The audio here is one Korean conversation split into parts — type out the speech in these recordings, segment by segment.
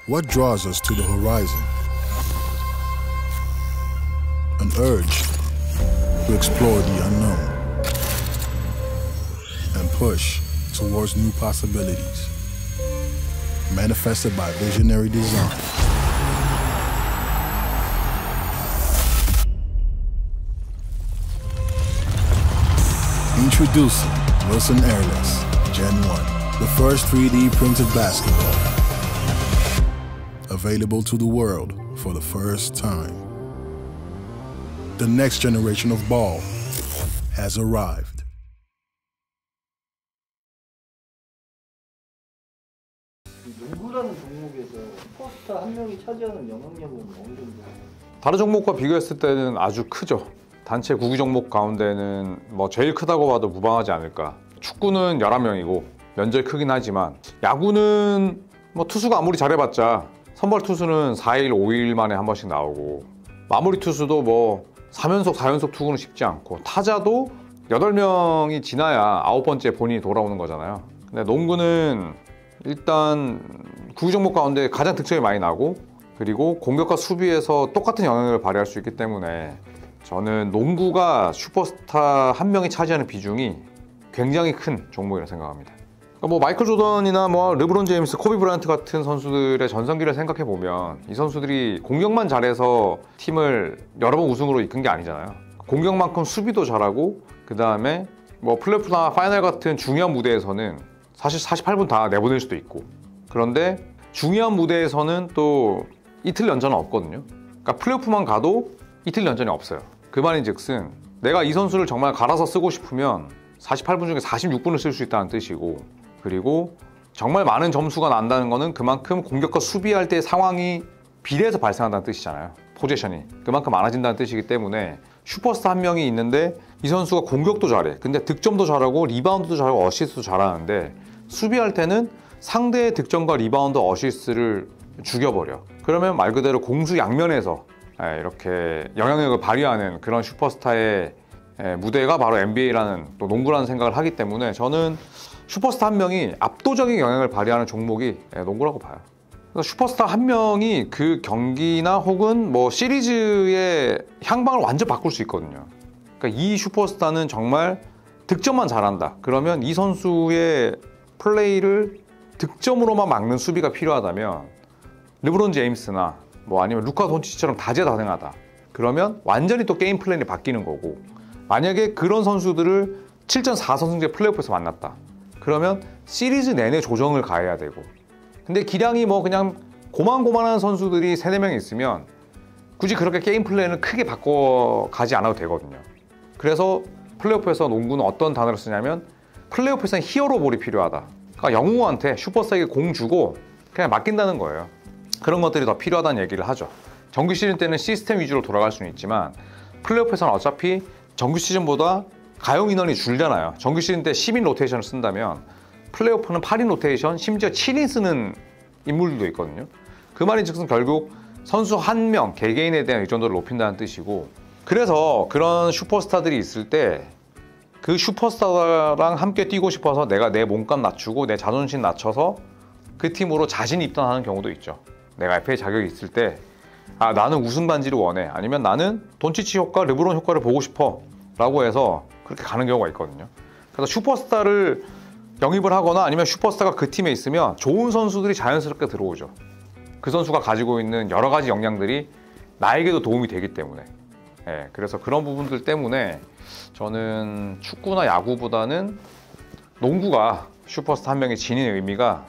What draws us to the horizon? An urge to explore the unknown and push towards new possibilities, manifested by visionary design. Introducing Wilson Airless Gen 1, the first 3D printed basketball, available to the world for the first time. The next generation of ball has arrived. 농구라는 종목에서 슈퍼스타 한 명이 차지하는 영향력은 어느 정도? 다른 종목과 비교했을 때는 아주 크죠. 단체 구기 종목 가운데는 뭐 제일 크다고 봐도 무방하지 않을까. 축구는 11명이고 면적이 크긴 하지만, 야구는 뭐 투수가 아무리 잘해봤자 선발 투수는 4일, 5일 만에 한 번씩 나오고, 마무리 투수도 뭐 3연속, 4연속 투구는 쉽지 않고, 타자도 8명이 지나야 9번째 본인이 돌아오는 거잖아요. 근데 농구는 일단 구기 종목 가운데 가장 득점이 많이 나고, 그리고 공격과 수비에서 똑같은 영향력을 발휘할 수 있기 때문에 저는 농구가 슈퍼스타 한 명이 차지하는 비중이 굉장히 큰 종목이라고 생각합니다. 그러니까 뭐 마이클 조던이나 뭐 르브론 제임스, 코비 브라이언트 같은 선수들의 전성기를 생각해 보면 이 선수들이 공격만 잘해서 팀을 여러 번 우승으로 이끈 게 아니잖아요. 공격만큼 수비도 잘하고, 그 다음에 뭐 플레이오프나 파이널 같은 중요한 무대에서는 사실 48분 다 내보낼 수도 있고, 그런데 중요한 무대에서는 또 이틀 연전은 없거든요. 그러니까 플레이오프만 가도 이틀 연전이 없어요. 그 말인즉슨 내가 이 선수를 정말 갈아서 쓰고 싶으면 48분 중에 46분을 쓸 수 있다는 뜻이고, 그리고 정말 많은 점수가 난다는 거는 그만큼 공격과 수비할 때 상황이 비례해서 발생한다는 뜻이잖아요. 포지션이 그만큼 많아진다는 뜻이기 때문에 슈퍼스타 한 명이 있는데 이 선수가 공격도 잘해, 근데 득점도 잘하고 리바운드도 잘하고 어시스트도 잘하는데 수비할 때는 상대의 득점과 리바운드, 어시스트를 죽여버려. 그러면 말 그대로 공수 양면에서 이렇게 영향력을 발휘하는 그런 슈퍼스타의 무대가 바로 NBA라는, 또 농구라는 생각을 하기 때문에 저는 슈퍼스타 한 명이 압도적인 영향을 발휘하는 종목이 농구라고 봐요. 그래서 슈퍼스타 한 명이 그 경기나 혹은 뭐 시리즈의 향방을 완전 바꿀 수 있거든요. 그러니까 이 슈퍼스타는 정말 득점만 잘한다, 그러면 이 선수의 플레이를 득점으로만 막는 수비가 필요하다면 르브론 제임스나 뭐 아니면 루카 돈치치처럼 다재다능하다, 그러면 완전히 또 게임 플랜이 바뀌는 거고, 만약에 그런 선수들을 7전 4선승제 플레이오프에서 만났다, 그러면 시리즈 내내 조정을 가해야 되고, 근데 기량이 뭐 그냥 고만고만한 선수들이 3, 4명 있으면 굳이 그렇게 게임 플랜을 크게 바꿔가지 않아도 되거든요. 그래서 플레이오프에서 농구는 어떤 단어를 쓰냐면 플레이오프에서는 히어로볼이 필요하다. 그러니까 영웅한테 슈퍼스타에게 공 주고 그냥 맡긴다는 거예요. 그런 것들이 더 필요하다는 얘기를 하죠. 정규 시즌 때는 시스템 위주로 돌아갈 수는 있지만 플레이오프에서는 어차피 정규 시즌보다 가용 인원이 줄잖아요. 정규 시즌 때 10인 로테이션을 쓴다면 플레이오프는 8인 로테이션, 심지어 7인 쓰는 인물들도 있거든요. 그 말인즉슨 결국 선수 한 명, 개개인에 대한 의존도를 높인다는 뜻이고, 그래서 그런 슈퍼스타들이 있을 때 그 슈퍼스타랑 함께 뛰고 싶어서 내가 내 몸값 낮추고 내 자존심 낮춰서 그 팀으로 자신이 입단하는 경우도 있죠. 내가 FA 자격이 있을 때 나는 우승 반지를 원해, 아니면 나는 돈치치 효과, 르브론 효과를 보고 싶어 라고 해서 그렇게 가는 경우가 있거든요. 그래서 슈퍼스타를 영입을 하거나 아니면 슈퍼스타가 그 팀에 있으면 좋은 선수들이 자연스럽게 들어오죠. 그 선수가 가지고 있는 여러 가지 역량들이 나에게도 도움이 되기 때문에. 그래서 그런 부분들 때문에 저는 축구나 야구보다는 농구가 슈퍼스타 한 명이 지닌 의미가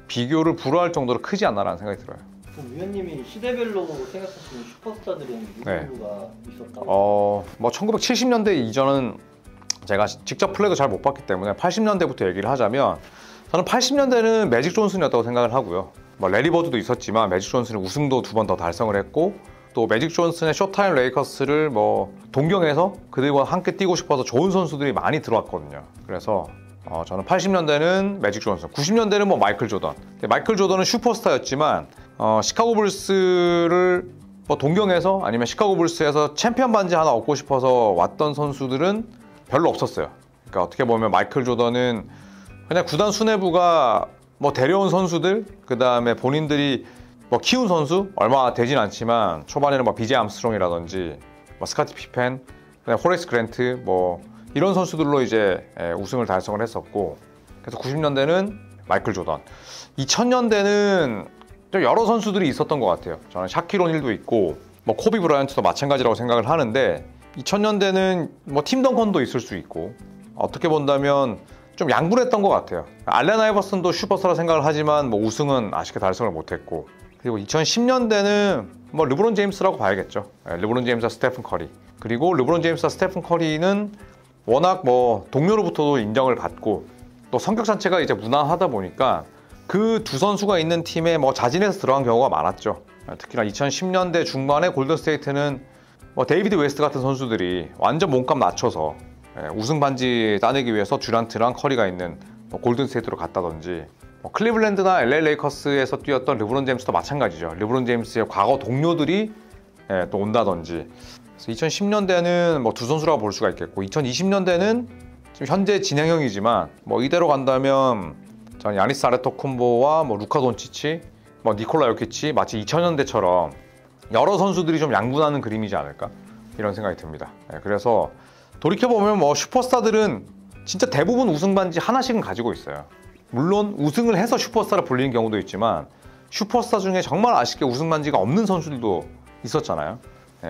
비교를 불허할 정도로 크지 않나라는 생각이 들어요. 그럼 위원님이 시대별로 생각하시는 슈퍼스타들은 누구가 있었다고? 뭐 1970년대 이전은 제가 직접 플레이도 잘 못 봤기 때문에 80년대부터 얘기를 하자면, 저는 80년대는 매직 존슨이었다고 생각을 하고요. 뭐 레리 버드도 있었지만 매직 존슨은 우승도 2번 더 달성을 했고, 또 매직 존슨의 쇼타임 레이커스를 뭐 동경해서 그들과 함께 뛰고 싶어서 좋은 선수들이 많이 들어왔거든요. 그래서 저는 80년대는 매직 존슨, 90년대는 뭐 마이클 조던. 마이클 조던은 슈퍼스타였지만 시카고 불스를 뭐 동경해서 아니면 시카고 불스에서 챔피언 반지 하나 얻고 싶어서 왔던 선수들은 별로 없었어요. 그러니까 어떻게 보면 마이클 조던은 그냥 구단 수뇌부가 뭐 데려온 선수들, 그 다음에 본인들이 뭐 키운 선수 얼마 되진 않지만 초반에는 뭐 BJ 암스트롱이라든지 뭐 스카티 피펜, 호레이스 그랜트 뭐 이런 선수들로 이제 우승을 달성을 했었고, 그래서 90년대는 마이클 조던, 2000년대는 좀 여러 선수들이 있었던 것 같아요. 저는 샤킬 오닐도 있고 뭐 코비 브라이언트도 마찬가지라고 생각을 하는데, 2000년대는 뭐 팀 덩컨도 있을 수 있고, 어떻게 본다면 좀 양분했던 것 같아요. 알렌 아이버슨도 슈퍼스타라 생각을 하지만 뭐 우승은 아쉽게 달성을 못했고, 그리고 2010년대는 뭐 르브론 제임스라고 봐야겠죠. 르브론 제임스와 스테픈 커리. 그리고 르브론 제임스와 스테픈 커리는 워낙 뭐 동료로부터도 인정을 받고 또 성격 자체가 이제 무난하다 보니까 그 두 선수가 있는 팀에 뭐 자진해서 들어간 경우가 많았죠. 특히나 2010년대 중반에 골든스테이트는 뭐 데이비드 웨스트 같은 선수들이 완전 몸값 낮춰서 우승 반지 따내기 위해서 듀란트랑 커리가 있는 뭐 골든스테이트로 갔다든지, 뭐 클리블랜드나 LA 레이커스에서 뛰었던 르브론 제임스도 마찬가지죠. 르브론 제임스의 과거 동료들이 또 온다든지. 그래서 2010년대는 뭐 두 선수라고 볼 수가 있겠고, 2020년대는 지금 현재 진행형이지만 뭐 이대로 간다면 저는 야니스 아레토쿤보와 뭐 루카 돈치치, 뭐 니콜라 요키치, 마치 2000년대처럼 여러 선수들이 좀 양분하는 그림이지 않을까, 이런 생각이 듭니다. 그래서 돌이켜보면 뭐 슈퍼스타들은 진짜 대부분 우승 반지 하나씩은 가지고 있어요. 물론 우승을 해서 슈퍼스타로 불리는 경우도 있지만 슈퍼스타 중에 정말 아쉽게 우승 반지가 없는 선수들도 있었잖아요.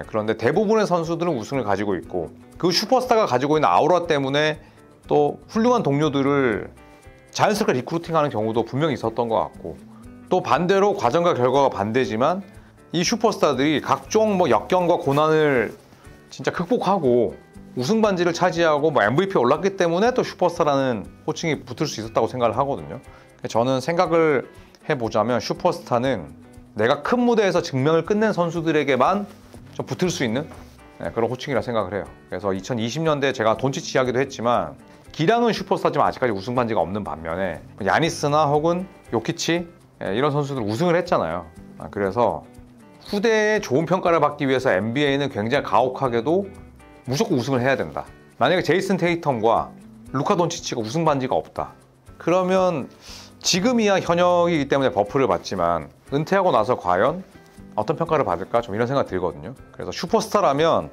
그런데 대부분의 선수들은 우승을 가지고 있고, 그 슈퍼스타가 가지고 있는 아우라 때문에 또 훌륭한 동료들을 자연스럽게 리크루팅하는 경우도 분명히 있었던 것 같고, 또 반대로 과정과 결과가 반대지만 이 슈퍼스타들이 각종 뭐 역경과 고난을 진짜 극복하고 우승 반지를 차지하고 뭐 MVP 올랐기 때문에 또 슈퍼스타라는 호칭이 붙을 수 있었다고 생각을 하거든요. 저는 생각을 해보자면 슈퍼스타는 내가 큰 무대에서 증명을 끝낸 선수들에게만 좀 붙을 수 있는 그런 호칭이라 생각을 해요. 그래서 2020년대 제가 돈치치 이야기도 했지만 기량은 슈퍼스타지만 아직까지 우승 반지가 없는 반면에 야니스나 혹은 요키치 이런 선수들 우승을 했잖아요. 그래서 후대에 좋은 평가를 받기 위해서 NBA는 굉장히 가혹하게도 무조건 우승을 해야 된다. 만약에 제이슨 테이텀과 루카 돈치치가 우승 반지가 없다, 그러면 지금이야 현역이기 때문에 버프를 받지만 은퇴하고 나서 과연 어떤 평가를 받을까, 좀 이런 생각이 들거든요. 그래서 슈퍼스타라면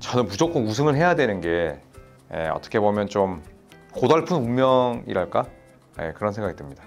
저는 무조건 우승을 해야 되는 게 어떻게 보면 좀 고달픈 운명이랄까, 그런 생각이 듭니다.